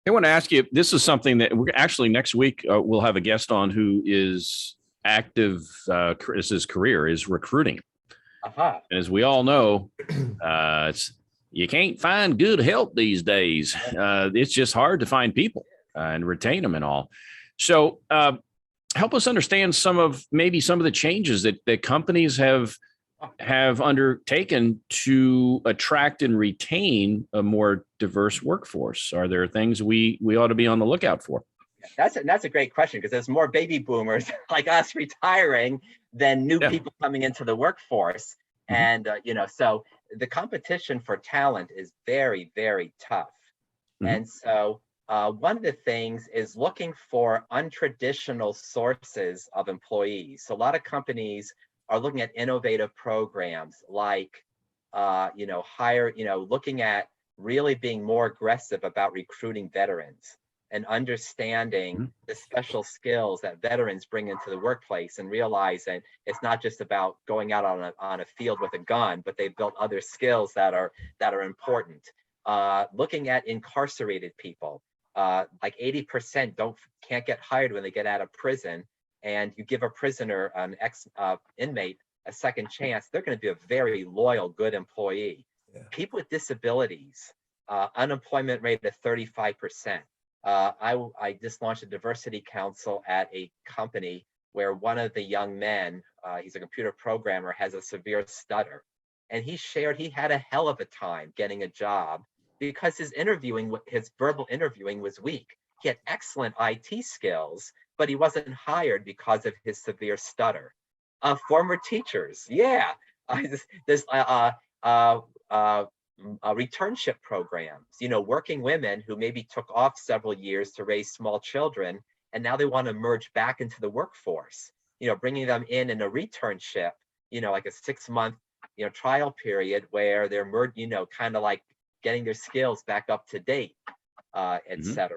I want to ask you, this is something that we're actually next week, we'll have a guest on who is active, his career is recruiting. Uh-huh. As we all know, you can't find good help these days. It's just hard to find people and retain them and all. So help us understand some of the changes that companies have undertaken to attract and retain a more diverse workforce. Are there things we ought to be on the lookout for? That's a great question, because there's more baby boomers like us retiring than new people coming into the workforce. And, so the competition for talent is very, very tough. And so one of the things is looking for untraditional sources of employees. So a lot of companies are looking at innovative programs like, looking at really being more aggressive about recruiting veterans and understanding the special skills that veterans bring into the workplace, and realizing it's not just about going out on a field with a gun, but they've built other skills that are important. Looking at incarcerated people, like 80% can't get hired when they get out of prison, and you give a prisoner, an inmate, a second chance, they're going to be a very loyal, good employee. Yeah. People with disabilities, unemployment rate of 35%. I just launched a diversity council at a company where one of the young men, he's a computer programmer, has a severe stutter. And he shared he had a hell of a time getting a job because his verbal interviewing was weak. He had excellent IT skills, but he wasn't hired because of his severe stutter. Former teachers, there's returnship programs, working women who maybe took off several years to raise small children, and now they want to merge back into the workforce, bringing them in a returnship, like a 6-month, trial period where they're merged, kind of like getting their skills back up to date, etc.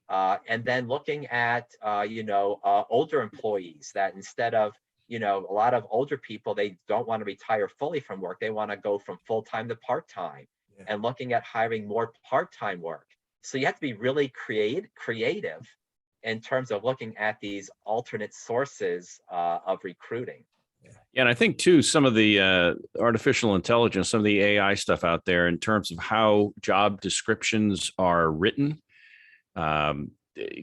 And then looking at, older employees that instead of, a lot of older people, they don't want to retire fully from work. They want to go from full-time to part-time, and looking at hiring more part-time work. So you have to be really creative in terms of looking at these alternate sources of recruiting. Yeah, and I think too, some of the artificial intelligence, some of the AI stuff out there in terms of how job descriptions are written,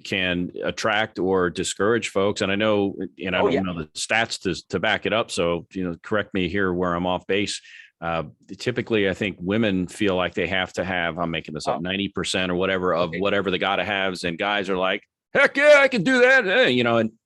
can attract or discourage folks. And I know, and I don't know the stats to back it up. So, correct me here where I'm off base. Typically, I think women feel like they have to have, I'm making this up, 90% or whatever of whatever they got to have. And guys are like, heck yeah, I can do that.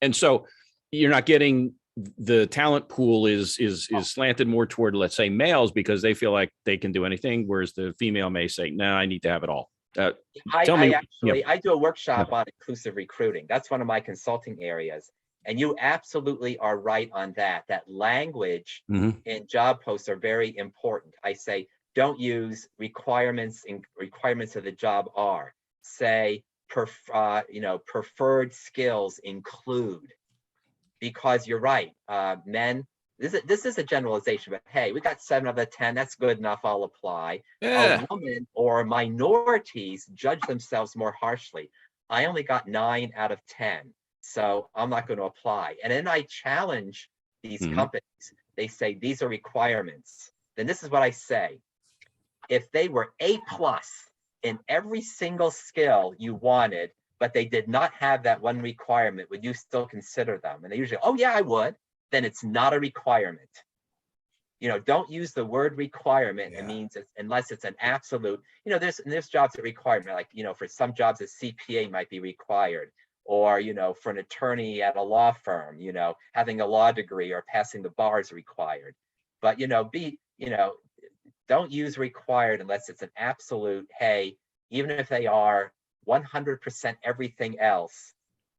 And so you're not getting, the talent pool is slanted more toward, let's say, males, because they feel like they can do anything. Whereas the female may say, no, I need to have it all. I do a workshop on inclusive recruiting. That's one of my consulting areas. And you absolutely are right on that. That language in job posts are very important. I say, don't use requirements, and requirements of the job are. Say, preferred skills include. Because you're right, men, this is a generalization, but hey, we got 7 out of 10. That's good enough. I'll apply. A woman or minorities judge themselves more harshly. I only got 9 out of 10, so I'm not going to apply. And then I challenge these companies. They say these are requirements. Then this is what I say: if they were A+ in every single skill you wanted, but they did not have that one requirement, would you still consider them? And they usually, oh yeah, I would. Then it's not a requirement. Don't use the word requirement. Yeah. It means unless it's an absolute, there's jobs that require, like, for some jobs a CPA might be required, or, for an attorney at a law firm, having a law degree or passing the bar is required. But, don't use required unless it's an absolute, hey, even if they are 100% everything else,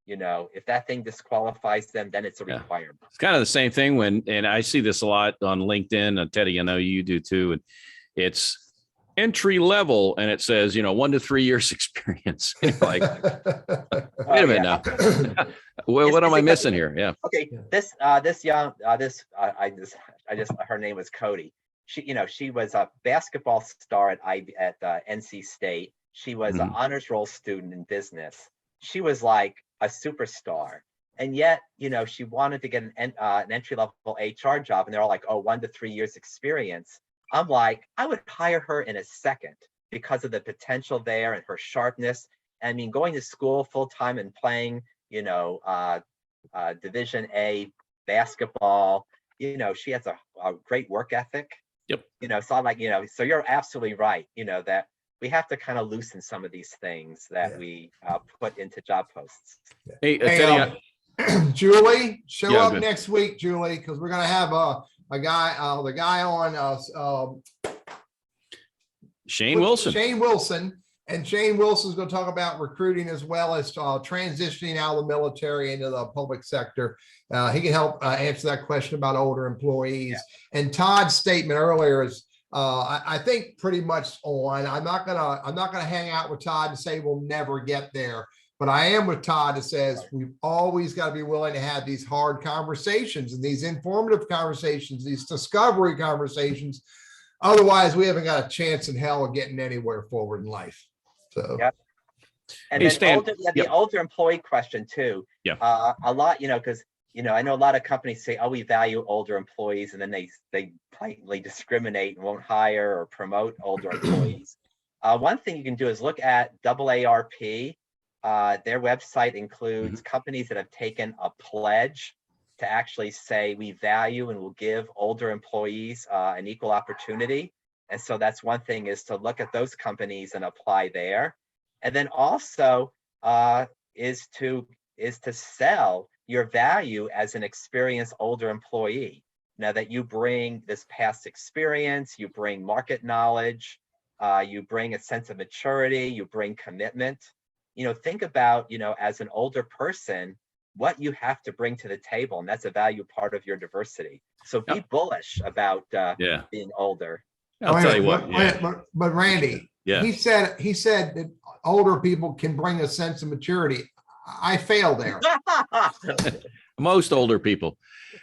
if that thing disqualifies them, then it's a requirement. It's kind of the same thing and I see this a lot on LinkedIn. Teddy, I know you do too. And it's entry level and it says, 1 to 3 years experience. Like, wait a minute now. Well, what am I missing here? Yeah. Okay. Her name was Cody. She was a basketball star at NC State. She was an honors roll student in business. She was like a superstar. And yet, she wanted to get an entry level HR job. And they're all like, 1 to 3 years experience. I'm like, I would hire her in a second because of the potential there and her sharpness. I mean, going to school full time and playing, Division A basketball, she has a great work ethic. Yep. So I'm like, so you're absolutely right, that we have to kind of loosen some of these things that we put into job posts. Hey, Teddy, Julie, show up next week, Julie, because we're going to have the guy on Shane Wilson. And Shane Wilson's going to talk about recruiting as well as transitioning out of the military into the public sector. He can help answer that question about older employees. Yeah. And Todd's statement earlier is, I think, pretty much on. I'm not gonna hang out with Todd and say we'll never get there. But I am with Todd that says we've always got to be willing to have these hard conversations and these informative conversations, these discovery conversations. Otherwise, we haven't got a chance in hell of getting anywhere forward in life. So, and then the older employee question too. Yeah, a lot, because I know a lot of companies say, "Oh, we value older employees," and then they blatantly discriminate and won't hire or promote older employees. One thing you can do is look at AARP. Their website includes companies that have taken a pledge to actually say we value and will give older employees an equal opportunity. And so that's one thing, is to look at those companies and apply there. And then also is to sell your value as an experienced older employee. Now that you bring this past experience, you bring market knowledge, you bring a sense of maturity, you bring commitment. Think about, as an older person, what you have to bring to the table, and that's a value part of your diversity. So be bullish about being older. I'll tell you what. But Randy, he said that older people can bring a sense of maturity. I fail there. Most older people.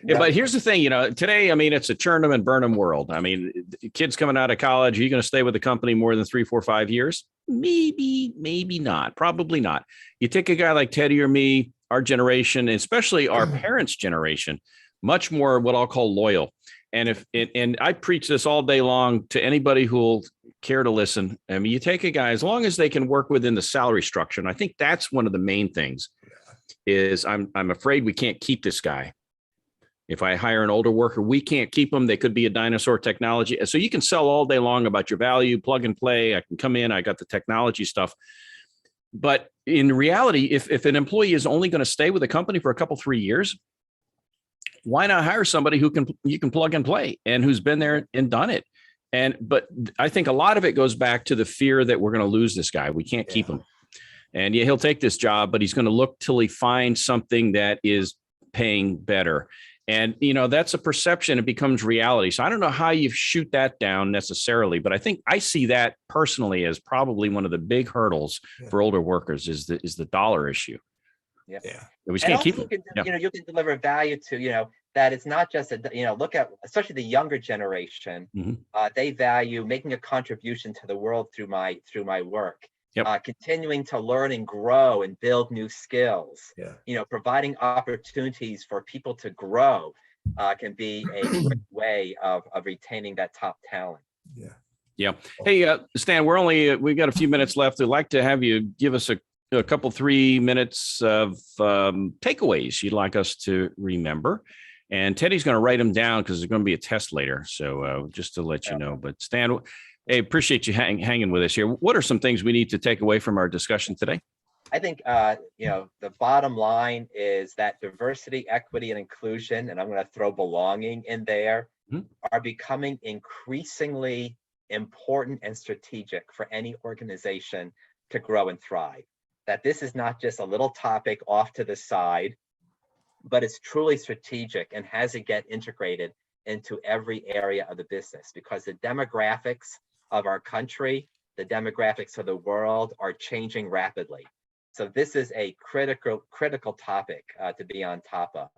Yeah, but here's the thing, today, it's a churn them and burn them world. Kids coming out of college, are you going to stay with the company more than 3, 4, 5 years? Maybe not. Probably not. You take a guy like Teddy or me, our generation, especially our parents' generation, much more what I'll call loyal. And and I preach this all day long to anybody who'll care to listen. You take a guy, as long as they can work within the salary structure. And I think that's one of the main things is I'm afraid we can't keep this guy. If I hire an older worker, we can't keep them. They could be a dinosaur technology. So you can sell all day long about your value, plug and play. I can come in, I got the technology stuff. But in reality, if an employee is only going to stay with a company for a couple, 3 years, why not hire somebody you can plug and play and who's been there and done it? But I think a lot of it goes back to the fear that we're going to lose this guy. We can't keep him. And he'll take this job, but he's going to look till he finds something that is paying better. And, that's a perception. It becomes reality. So I don't know how you shoot that down necessarily, but I think I see that personally as probably one of the big hurdles for older workers is the dollar issue. Yeah. We just can't keep them. You can deliver value to, that it's not just look at, especially the younger generation, they value making a contribution to the world through my work. Continuing to learn and grow and build new skills, providing opportunities for people to grow can be a great way of retaining that top talent. Yeah. Hey, Stan, we've got a few minutes left. I'd like to have you give us a couple, 3 minutes of takeaways you'd like us to remember. And Teddy's going to write them down because there's going to be a test later. So just to let you know, but Stan, hey, appreciate you hanging with us here. What are some things we need to take away from our discussion today? I think, the bottom line is that diversity, equity, and inclusion, and I'm going to throw belonging in there, are becoming increasingly important and strategic for any organization to grow and thrive. That this is not just a little topic off to the side, but it's truly strategic and has to get integrated into every area of the business, because the demographics of our country, the demographics of the world are changing rapidly. So this is a critical topic to be on top of.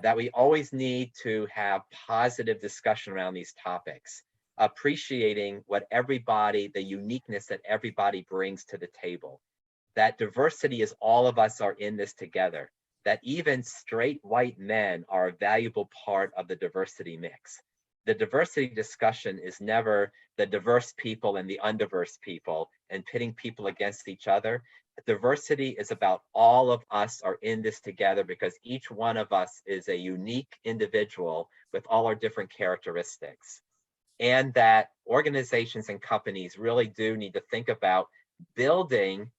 That we always need to have positive discussion around these topics, appreciating what everybody, the uniqueness that everybody brings to the table. That diversity is all of us are in this together. That even straight white men are a valuable part of the diversity mix. The diversity discussion is never the diverse people and the undiverse people and pitting people against each other. Diversity is about all of us are in this together, because each one of us is a unique individual with all our different characteristics. And that organizations and companies really do need to think about building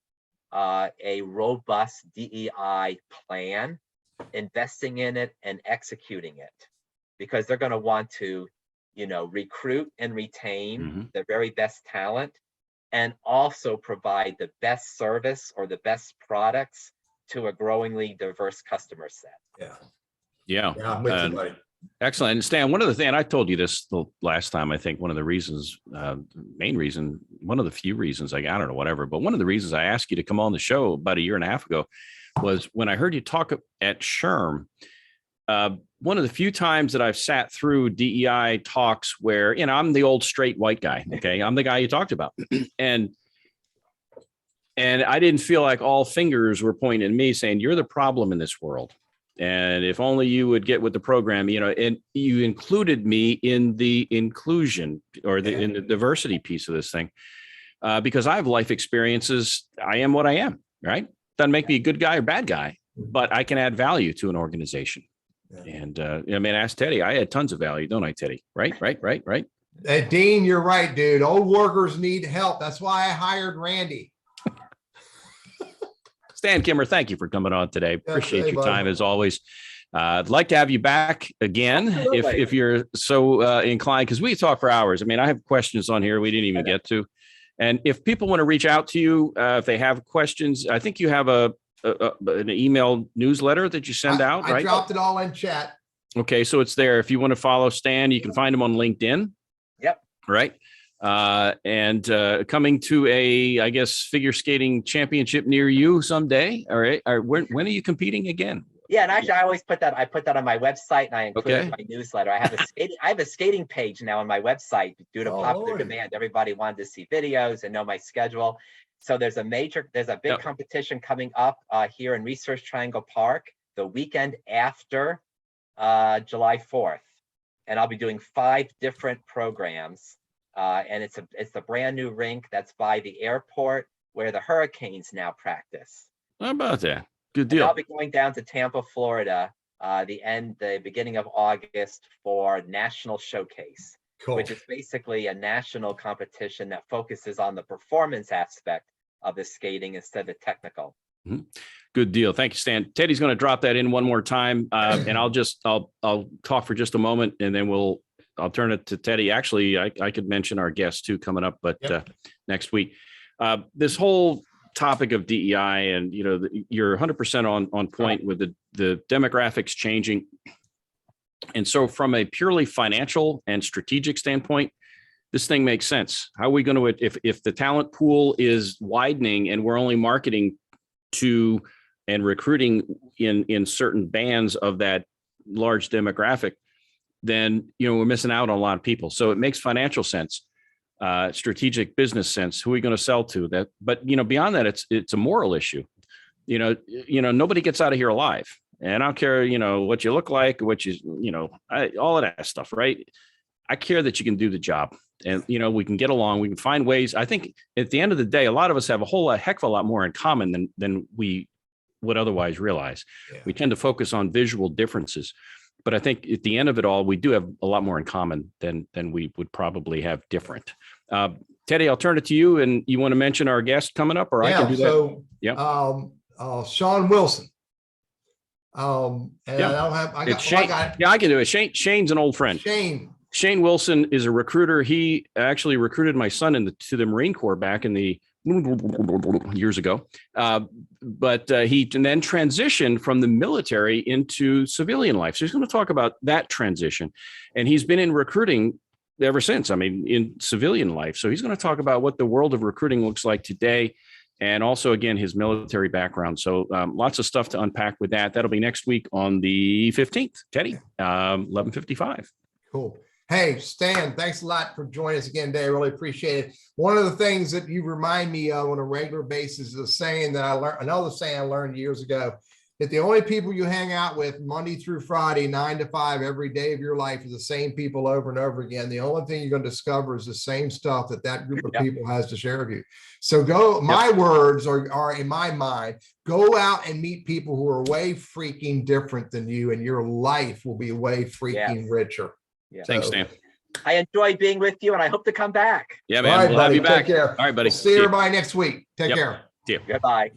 a robust DEI plan, investing in it and executing it, because they're going to want to, recruit and retain the very best talent, and also provide the best service or the best products to a growingly diverse customer set. Yeah, I'm with you, buddy. Excellent. And Stan, one of the things, and I told you this the last time, I think one of the reasons, main reason, one of the few reasons, I don't know, whatever, but one of the reasons I asked you to come on the show about a year and a half ago was when I heard you talk at SHRM. One of the few times that I've sat through DEI talks where, I'm the old straight white guy. Okay. I'm the guy you talked about. And I didn't feel like all fingers were pointing at me saying, you're the problem in this world. And if only you would get with the program, and you included me in the inclusion or in the diversity piece of this thing, because I have life experiences. I am what I am, right? Doesn't make me a good guy or bad guy, but I can add value to an organization. And ask Teddy. I had tons of value, don't I, Teddy? Right. Dean, you're right, dude. Old workers need help. That's why I hired Randy. Stan Kimmer, thank you for coming on today. Appreciate your time as always. I'd like to have you back again if you're so inclined, because we talk for hours. I have questions on here we didn't even get to. And if people want to reach out to you, if they have questions, I think you have an email newsletter that you send out, right? I dropped it all in chat. Okay, so it's there. If you want to follow Stan, you can find him on LinkedIn. Yep. Right. And coming to I guess, figure skating championship near you someday. All right. When are you competing again? Yeah, and actually, I always put that. I put that on my website, and I include it in my newsletter. I have a skating page now on my website due to popular demand. Everybody wanted to see videos and know my schedule. So there's a big competition coming up here in Research Triangle Park the weekend after July 4th, and I'll be doing 5 different programs. And it's a brand new rink that's by the airport where the Hurricanes now practice. How about that? Good deal. And I'll be going down to Tampa, Florida, the beginning of August for National Showcase, which is basically a national competition that focuses on the performance aspect of the skating instead of technical. Good deal. Thank you, Stan. Teddy's going to drop that in one more time, and I'll talk for just a moment, and then I'll turn it to Teddy. Actually, I could mention our guest too coming up, but next week. This whole topic of DEI, and you're 100% on point with the demographics changing. And so from a purely financial and strategic standpoint, this thing makes sense. How are we going to, if the talent pool is widening and we're only marketing to and recruiting in certain bands of that large demographic, then we're missing out on a lot of people. So it makes financial sense, strategic business sense. Who are we going to sell to? That, but beyond that, it's a moral issue. Nobody gets out of here alive, and I don't care what you look like, what all of that stuff, right? I care that you can do the job, and we can get along. We can find ways. I think at the end of the day, a lot of us have a heck of a lot more in common than we would otherwise realize. Yeah. We tend to focus on visual differences. But I think at the end of it all, we do have a lot more in common than we would probably have different. Teddy, I'll turn it to you, and you want to mention our guest coming up, or I can do that. Yeah. Sean Wilson. I don't have. I got it. Yeah, I can do it. Shane's an old friend. Shane Shane Wilson is a recruiter. He actually recruited my son to the Marine Corps back in the years ago. But he then transitioned from the military into civilian life. So he's going to talk about that transition. And he's been in recruiting ever since, I mean, in civilian life. So he's going to talk about what the world of recruiting looks like today. And also, again, his military background. So lots of stuff to unpack with that. That'll be next week on the 15th, Teddy, 11:55. Cool. Hey, Stan, thanks a lot for joining us again today. I really appreciate it. One of the things that you remind me of on a regular basis is a saying that I learned, another saying I learned years ago, that the only people you hang out with Monday through Friday, 9 to 5, every day of your life is the same people over and over again. The only thing you're going to discover is the same stuff that group of people has to share with you. So my words are in my mind, go out and meet people who are way freaking different than you, and your life will be way freaking richer. Yeah. Thanks, Stan. I enjoy being with you, and I hope to come back. Yeah, man. All right, We'll have buddy. you back. Take care. All right, buddy. We'll see everybody next week. Take care. See you. Goodbye.